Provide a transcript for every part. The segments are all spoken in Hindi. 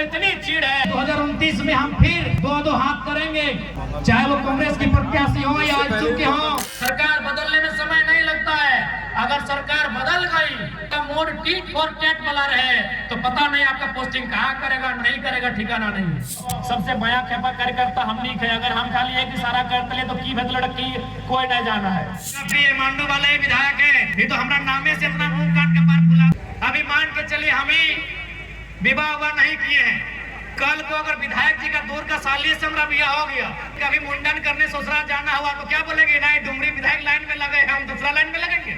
इतनी चिढ़ है। 2029 में हम फिर दो हाथ करेंगे, चाहे वो कांग्रेस की प्रत्याशी हो या आजसू के हो। सरकार बदलने में समय नहीं लगता है। अगर सरकार बदल गई तो मोड टीट फॉर टेट वाला रहे तो पता नहीं आपका पोस्टिंग कहाँ करेगा, नहीं करेगा, ठिकाना नहीं। सबसे बया खेपा कार्यकर्ता हम नहीं है। अगर हम खाली एक इशारा करते तो की भेद लड़की कोई नहीं जाना है। ये मांडू वाले विधायक है, ये तो हमारा नामे से अपना मुंह काट के पार खुला। अभी मान के चलिए हम ही विवाह नहीं किए हैं, कल को अगर विधायक जी का दूर का साली से हमारा बिया हो गया, कभी मुंडन करने ससुराल जाना हुआ तो क्या बोलेंगे, नहीं डुमरी विधायक लाइन में लगे हैं, हम दूसरा लाइन में लगेंगे।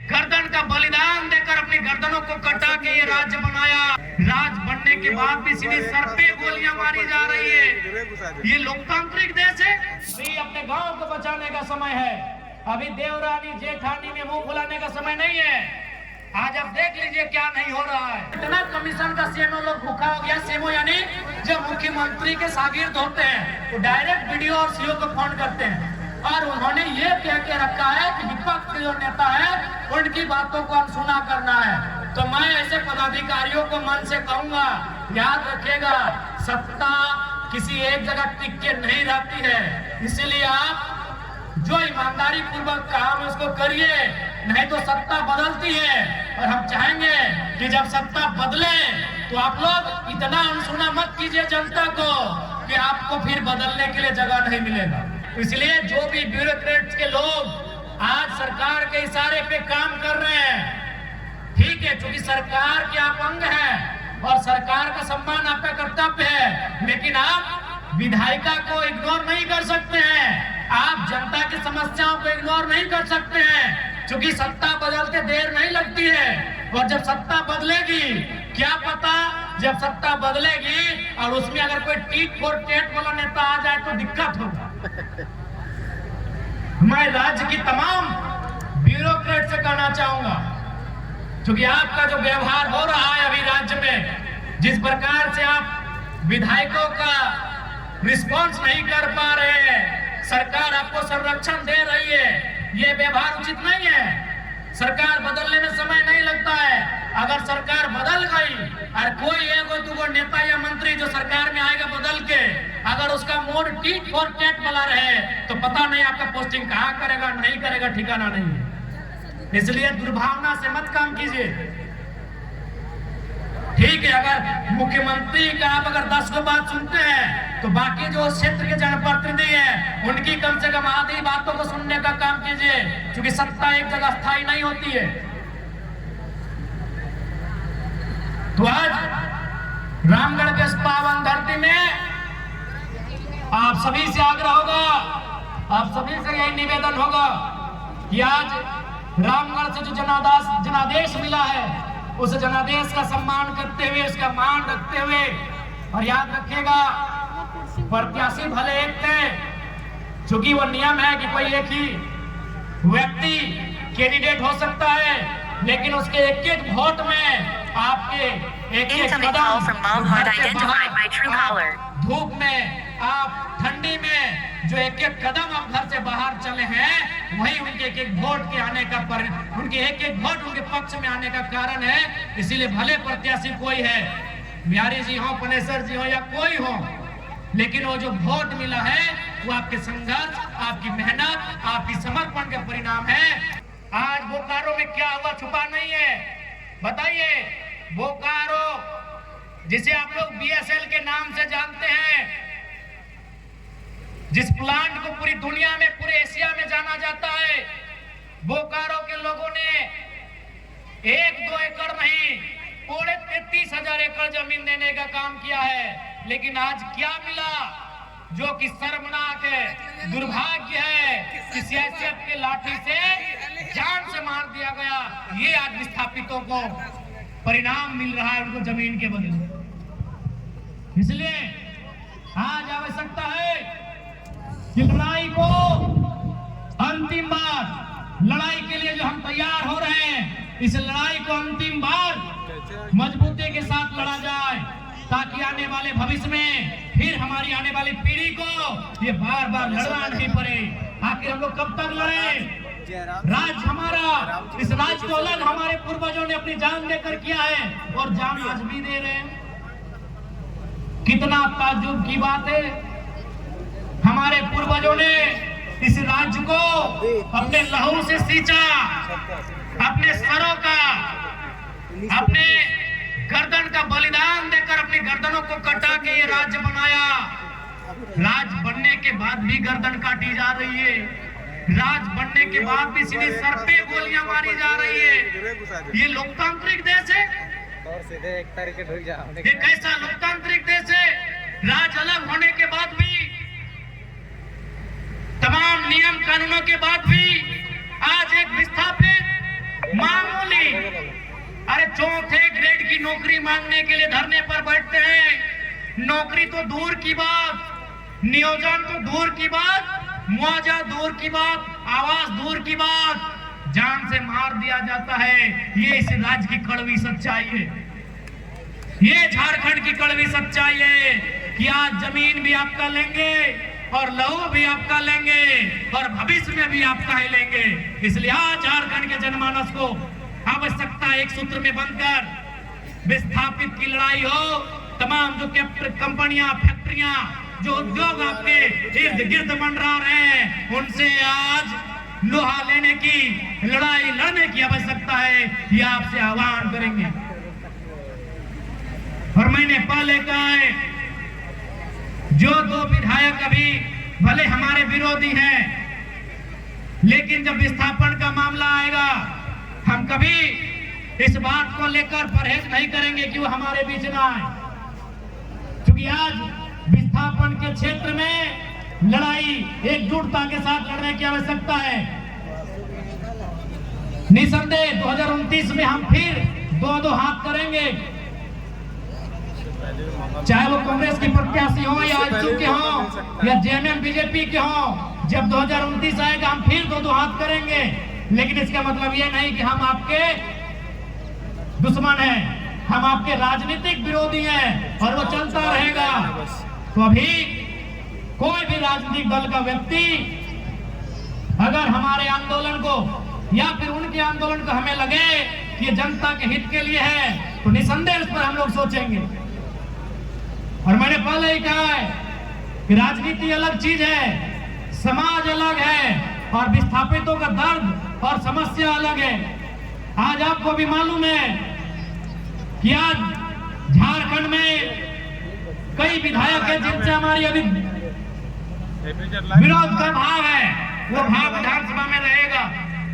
गर्दन का बलिदान देकर अपनी गर्दनों को कटा के ये राज्य बनाया। राज बनने के बाद भी सीधे सर पे गोलियां मारी जा रही है। ये लोकतांत्रिक देश है। अभी अपने गांव को बचाने का समय है। अभी देवरानी जेठानी में मुंह फुलाने का समय नहीं है। आज आप देख लीजिए क्या नहीं हो रहा है। इतना कमीशन का सेमो लोग भूखा हो गया। सेमो यानी जब मुख्यमंत्री के शागिर्द होते हैं तो डायरेक्ट वीडियो और सीओ को फोन करते हैं और उन्होंने ये कह के रखा है कि विपक्ष के जो नेता है उनकी बातों को अनसुना करना है। तो मैं ऐसे पदाधिकारियों को मन से कहूंगा, याद रखिएगा, सत्ता किसी एक जगह टिक के नहीं रहती है। इसीलिए आप जो ईमानदारी पूर्वक काम उसको करिए, नहीं तो सत्ता बदलती है। और हम चाहेंगे कि जब सत्ता बदले तो आप लोग इतना अनसुना मत कीजिए जनता को कि आपको फिर बदलने के लिए जगह नहीं मिलेगा। इसलिए जो भी ब्यूरोक्रेट्स के लोग आज सरकार के इशारे पे काम कर रहे हैं, ठीक है, क्योंकि सरकार के आप अंग हैं और सरकार का सम्मान आपका कर्तव्य है, लेकिन आप विधायिका को इग्नोर नहीं कर सकते हैं। आप जनता की समस्याओं को इग्नोर नहीं कर सकते हैं, क्योंकि सत्ता बदलते देर नहीं लगती है। और जब सत्ता बदलेगी, क्या पता जब सत्ता बदलेगी और उसमें अगर कोई टीट फॉर टेट वाला नेता आ जाए तो दिक्कत होगा। मैं राज्य की तमाम ब्यूरोक्रेट से कहना चाहूंगा, क्योंकि आपका जो व्यवहार हो रहा है अभी राज्य में, जिस प्रकार से आप विधायकों का रिस्पॉन्स नहीं कर पा रहे हैं, सरकार आपको संरक्षण दे रही है, ये व्यवहार उचित नहीं है। सरकार बदलने में समय नहीं लगता है। अगर सरकार बदल गई और कोई एक दो नेता या मंत्री जो सरकार में आएगा बदल के, अगर उसका मोड टीट फॉर टेट वाला रहे तो पता नहीं आपका पोस्टिंग कहाँ करेगा, नहीं करेगा, ठिकाना नहीं है। इसलिए दुर्भावना से मत काम कीजिए। ठीक है, अगर मुख्यमंत्री का आप अगर 10 को बात सुनते हैं तो बाकी जो क्षेत्र के जनप्रतिनिधि हैं उनकी कम से कम आधी बातों को सुनने का काम कीजिए, क्योंकि सत्ता एक जगह स्थायी नहीं होती है। तो आज रामगढ़ के इस पावन धरती में आप सभी से आग्रह होगा, आप सभी से यही निवेदन होगा कि आज रामगढ़ से जो जनादेश मिला है उस जनादेश का सम्मान करते हुए, उसका मान रखते हुए, और याद रखिएगा प्रत्याशी भले एक थे, क्योंकि वो नियम है कि कोई एक ही व्यक्ति कैंडिडेट हो सकता है, लेकिन उसके एक एक वोट में आपके एक एक कदम, धूप में, आप ठंडी में जो एक एक कदम आप घर से बाहर चले हैं, वही उनके एक एक वोट के आने का उनके एक एक वोट उनके पक्ष में आने का कारण है। इसीलिए भले प्रत्याशी कोई है, बिहारी जी हो, पनेसर जी हो या कोई हो, लेकिन वो जो वोट मिला है वो आपके संघर्ष, आपकी मेहनत, आपकी समर्पण का परिणाम है। आज बोकारो में क्या हुआ छुपा नहीं है। बताइए, बोकारो जिसे आप लोग BSL के नाम से जानते हैं, जिस प्लांट को पूरी दुनिया में, पूरे एशिया में जाना जाता है, बोकारो के लोगों ने 1-2 एकड़ नहीं, 33,000 एकड़ जमीन देने का काम किया है। लेकिन आज क्या मिला, जो कि शर्मनाक है, दुर्भाग्य है कि सियासत के लाठी से जान से मार दिया गया। ये आज विस्थापितों को परिणाम मिल रहा है, उनको जमीन के बदले। इसलिए आज आवश्यकता है कि लड़ाई को अंतिम बार, लड़ाई के लिए जो हम तैयार हो रहे हैं, इस लड़ाई को अंतिम बार मजबूती के साथ लड़ा जाए, ताकि आने वाले भविष्य में फिर हमारी आने वाली पीढ़ी को ये बार बार लड़ना नहीं पड़े। आखिर हम लोग कब तक लड़े? राज हमारा, इस राज को अलग हमारे पूर्वजों ने अपनी जान देकर किया है और जान आज भी दे रहे हैं। कितना ताज्जुब की बात है, हमारे पूर्वजों ने इस राज्य को अपने लहू से सींचा, अपने सरों का, अपने गर्दन का बलिदान देकर अपनी गर्दनों को कटा के ये राज्य बनाया। राज बनने के बाद भी गर्दन काटी जा रही है, राज बनने के बाद भी सीधे सर पे गोलियां मारी जा रही है। ये लोकतांत्रिक देश है? ये कैसा लोकतांत्रिक देश है? राज अलग होने के बाद भी, तमाम नियम कानूनों के बाद भी आज एक विस्थापित मामूली, अरे चौथे ग्रेड की नौकरी मांगने के लिए धरने पर बैठते हैं। नौकरी तो दूर की बात, नियोजन तो दूर की बात, मुआवजा दूर की बात, आवास दूर की बात, जान से मार दिया जाता है। ये इस राज्य की कड़वी सच्चाई है, ये झारखंड की कड़वी सच्चाई है कि आज जमीन भी आपका लेंगे और लहू भी आपका लेंगे और भविष्य में भी आपका ही लेंगे। इसलिए आज झारखंड के जनमानस को आवश्यकता एक सूत्र में बनकर विस्थापित की लड़ाई हो। तमाम जो कंपनियां, फैक्ट्रियां, जो उद्योग आपके इर्द गिर्द मंडरा रहे हैं, उनसे आज लोहा लेने की लड़ाई लड़ने की आवश्यकता है, ये आपसे आह्वान करेंगे। और मैंने पहले कहा है, जो दो विधायक अभी भले हमारे विरोधी हैं, लेकिन जब विस्थापन का मामला आएगा, हम कभी इस बात को लेकर परहेज नहीं करेंगे कि वो हमारे बीच ना आए, क्योंकि आज विस्थापन के क्षेत्र में लड़ाई एकजुटता के साथ लड़ने की आवश्यकता है। निसंदेह 2029 में हम फिर दो हाथ करेंगे, चाहे वो कांग्रेस के प्रत्याशी हो या इच्छुक के हो या जेएमएम बीजेपी के हो। जब 2029 आएगा हम फिर दो हाथ करेंगे, लेकिन इसका मतलब ये नहीं कि हम आपके दुश्मन हैं, हम आपके राजनीतिक विरोधी हैं और वो चलता रहेगा। तो अभी कोई भी राजनीतिक दल का व्यक्ति अगर हमारे आंदोलन को या फिर उनके आंदोलन को हमें लगे कि ये जनता के हित के लिए है, तो निसंदेह इस पर हम लोग सोचेंगे। और मैंने पहले ही कहा है कि राजनीति अलग चीज है, समाज अलग है और विस्थापितों का दर्द और समस्या अलग है। आज आपको भी मालूम है कि आज झारखंड में कई विधायक हैं जिनसे हमारी अभी विरोध का भाव है। वो भाव विधानसभा में रहेगा,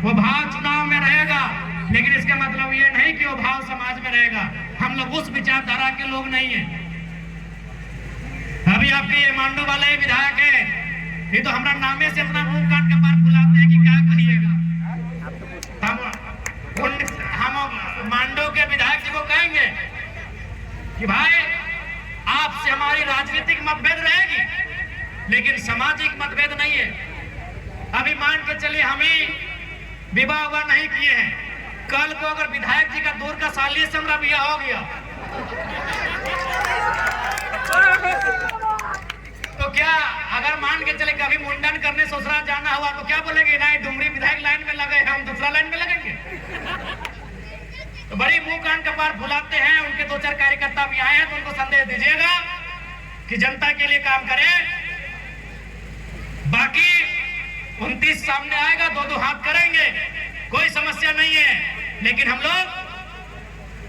वो भाव चुनाव में रहेगा, लेकिन इसका मतलब ये नहीं कि वो भाव समाज में रहेगा। हम लोग उस विचारधारा के लोग नहीं है। अभी आपके ये मांडू वाले विधायक है, ये तो हमारा नामे से अपना मुंह काट के पार बुलाते हैं कि क्या करिएगा। हम मांडू के विधायक जी को कहेंगे कि भाई आपसे हमारी राजनीतिक मतभेद रहेगी, लेकिन सामाजिक मतभेद नहीं है। अभी मान के चलिए हम ही विवाह नहीं किए हैं, कल को अगर विधायक जी का दूर का साली से हमारा ब्याह हो गया तो क्या, अगर मान के चले कभी मुंडन करने ससुराल जाना हुआ तो क्या बोलेंगे, नहीं डुमरी विधायक लाइन में लगे, हम दूसरा लाइन में लगेंगे। तो बड़ी मुंह कान कपार फुलाते हैं। उनके दो चार कार्यकर्ता भी आए हैं, तो उनको संदेश दीजिएगा कि जनता के लिए काम करें। बाकी 29 सामने आएगा, दो हाथ करेंगे, कोई समस्या नहीं है। लेकिन हम लोग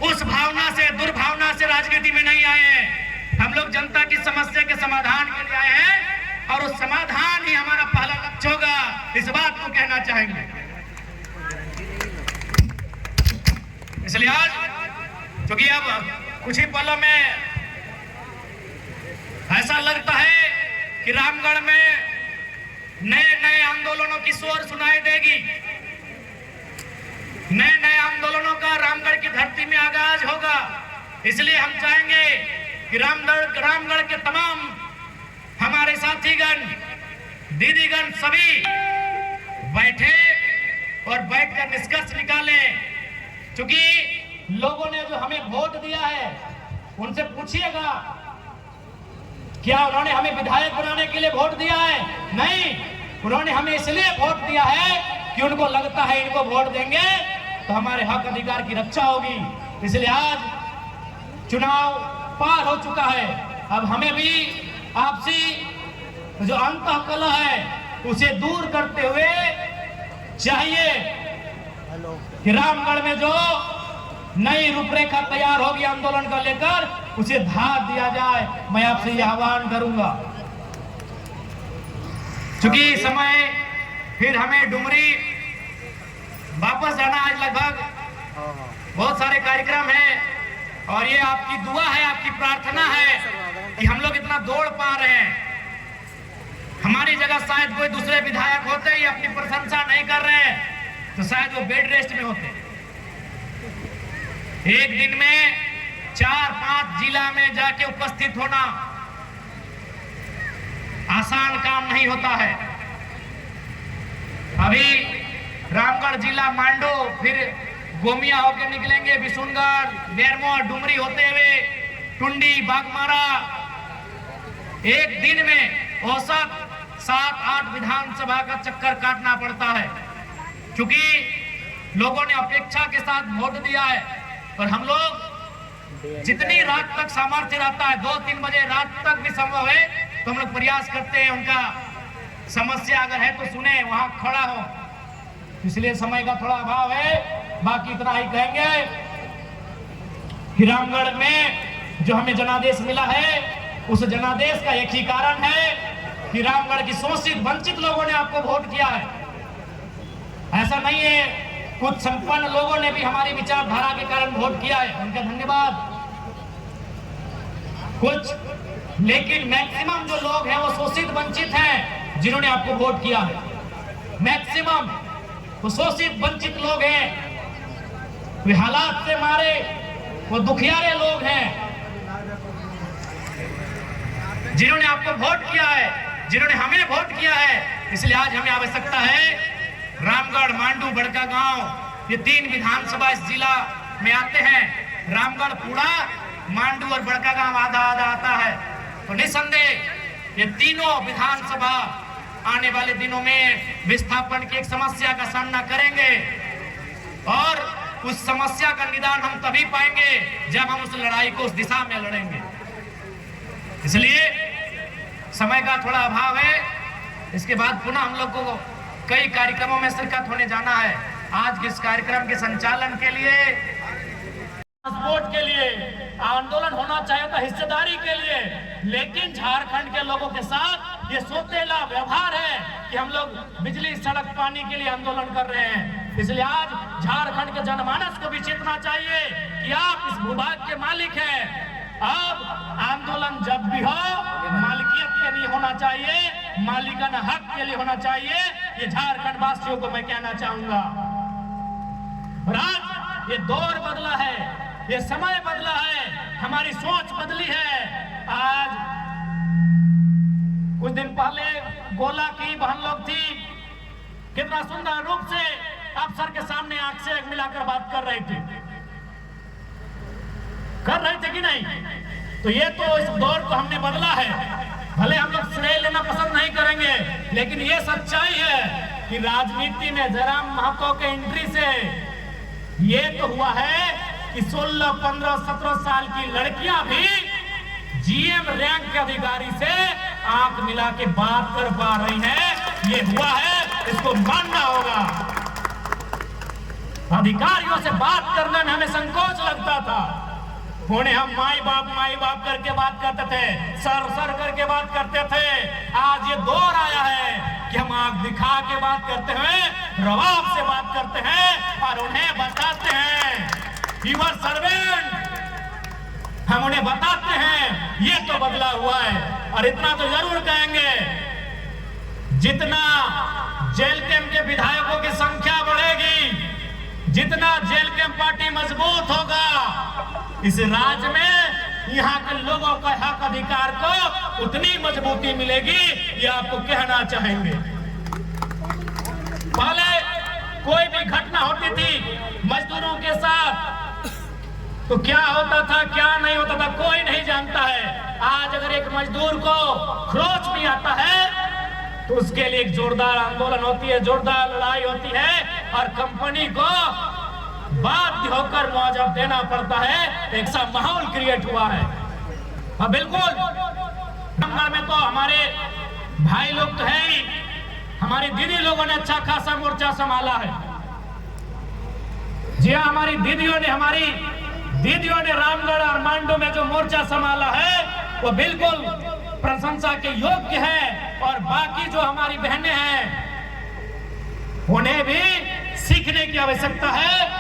उस भावना से, दुर्भावना से राजनीति में नहीं आए हैं। हम लोग जनता की समस्या के समाधान के लिए आए हैं और उस समाधान ही हमारा पहला लक्ष्य होगा। इस बात को कहना चाहेंगे। इसलिए आज क्योंकि अब कुछ ही पलों में ऐसा लगता है कि रामगढ़ में नए नए आंदोलनों की शोर सुनाई देगी। नए नए आंदोलनों का रामगढ़ की धरती में आगाज होगा। इसलिए हम चाहेंगे कि रामगढ़ के तमाम हमारे साथीगण, दीदीगण सभी बैठे और बैठकर निष्कर्ष निकालें। क्योंकि लोगों ने जो हमें वोट दिया है उनसे पूछिएगा, क्या उन्होंने हमें विधायक बनाने के लिए वोट दिया है? नहीं, उन्होंने हमें इसलिए वोट दिया है कि उनको लगता है इनको वोट देंगे तो हमारे हक अधिकार की रक्षा होगी। इसलिए आज चुनाव पार हो चुका है, अब हमें भी आपसी जो अंतःकलह है उसे दूर करते हुए चाहिए कि रामगढ़ में जो नई रूपरेखा तैयार होगी आंदोलन को लेकर उसे धार दिया जाए। मैं आपसे यह आह्वान करूंगा। चूंकि समय फिर हमें डुमरी वापस जाना, आज लगभग बहुत सारे कार्यक्रम हैं और ये आपकी दुआ है, आपकी प्रार्थना है कि हम लोग इतना दौड़ पा रहे हैं। हमारी जगह शायद कोई दूसरे विधायक होते ही अपनी प्रशंसा नहीं कर रहे हैं तो शायद वो बेड रेस्ट में होते। एक दिन में 4-5 जिला में जाके उपस्थित होना आसान काम नहीं होता है। अभी रामगढ़ जिला मांडो, फिर गोमिया होकर निकलेंगे, बिशुनगढ़, बेरमो, डुमरी होते हुए टुंडी, बागमारा। एक दिन में औसत 7-8 विधानसभा का चक्कर काटना पड़ता है, क्योंकि लोगों ने अपेक्षा के साथ वोट दिया है। और हम लोग जितनी रात तक सामर्थ्य रहता है, 2-3 बजे रात तक भी संभव है तो हम लोग प्रयास करते हैं उनका समस्या अगर है तो सुने, वहां खड़ा हो। इसलिए समय का थोड़ा अभाव है। बाकी इतना ही कहेंगे कि रामगढ़ में जो हमें जनादेश मिला है उस जनादेश का एक ही कारण है कि रामगढ़ की शोषित वंचित लोगों ने आपको वोट किया है। ऐसा नहीं है कुछ संपन्न लोगों ने भी हमारी विचारधारा के कारण वोट किया है, उनका धन्यवाद। कुछ लेकिन मैक्सिमम जो लोग हैं वो शोषित वंचित हैं जिन्होंने आपको वोट किया है। मैक्सिमम वो शोषित वंचित लोग हैं, वे हालात से मारे, वो दुखियारे लोग हैं जिन्होंने आपको वोट किया है, जिन्होंने हमें वोट किया है। इसलिए आज हमें आवश्यकता है रामगढ़, मांडू, बड़कागांव, ये 3 विधानसभा इस जिला में आते हैं। रामगढ़ पूरा, मांडू और बड़कागांव आधा आधा आता है। तो निसंदेह ये तीनों विधानसभा आने वाले दिनों में विस्थापन की एक समस्या का सामना करेंगे और उस समस्या का निदान हम तभी पाएंगे जब हम उस लड़ाई को उस दिशा में लड़ेंगे। इसलिए समय का थोड़ा अभाव है। इसके बाद पुनः हम लोग को कई कार्यक्रमों में शिरकत होने जाना है। आज के इस कार्यक्रम के संचालन के लिए, ट्रांसपोर्ट के लिए, आंदोलन होना चाहिए था हिस्सेदारी के लिए, लेकिन झारखंड के लोगों के साथ ये सौतेला व्यवहार है कि हम लोग बिजली, सड़क, पानी के लिए आंदोलन कर रहे हैं। इसलिए आज झारखंड के जनमानस को भी चेतना चाहिए कि आप इस भूभाग के मालिक हैं। अब आंदोलन जब भी हो मालिकियत के लिए होना चाहिए, मालिकाना हक के लिए होना चाहिए। ये झारखंड वासियों को मैं कहना चाहूंगा। और आज ये दौर बदला है, ये समय बदला है, हमारी सोच बदली है। आज कुछ दिन पहले गोला की बहन लोग थी, कितना सुंदर रूप से अफसर के सामने आंख से आंख मिलाकर बात कर रही थी कि नहीं? तो ये तो इस दौर को हमने बदला है। भले हम लोग श्रेय लेना पसंद नहीं करेंगे, लेकिन ये सच्चाई है कि राजनीति में जयराम महतो के एंट्री से ये तो हुआ है कि 16, 15, 17 साल की लड़कियां भी जीएम रैंक के अधिकारी से आंख मिला के बात कर पा रही हैं। ये हुआ है, इसको मानना होगा। अधिकारियों से बात करने में हमें संकोच लगता था। होने हम माई बाप करके बात करते थे, सर करके बात करते थे। आज ये दौर आया है कि हम आंख दिखा के बात करते हैं, रवाब से बात करते हैं और उन्हें बताते हैं यूर सर्वेंट। हम उन्हें बताते हैं ये तो बदला हुआ है। और इतना तो जरूर कहेंगे, जितना जेल कैंप के विधायकों की संख्या बढ़ेगी, जितना जेल कैंप पार्टी मजबूत होगा, इस राज्य में यहाँ के लोगों का हक अधिकार को उतनी मजबूती मिलेगी। ये आपको कहना चाहेंगे। पहले कोई भी घटना होती थी मजदूरों के साथ तो क्या होता था, क्या नहीं होता था, कोई नहीं जानता है। आज अगर एक मजदूर को खरोच भी आता है तो उसके लिए एक जोरदार आंदोलन होती है, जोरदार लड़ाई होती है और कंपनी को बाध्य होकर मुआवजा देना पड़ता है। एक सा माहौल क्रिएट हुआ है। और बिल्कुल रामगढ़ में तो हमारे भाई लोग तो है ही, हमारी दीदी लोगों ने अच्छा खासा मोर्चा संभाला है। जी हाँ, हमारी दीदियों ने रामगढ़ और मांडू में जो मोर्चा संभाला है वो बिल्कुल प्रशंसा के योग्य है। और बाकी जो हमारी बहनें हैं उन्हें भी सीखने की आवश्यकता है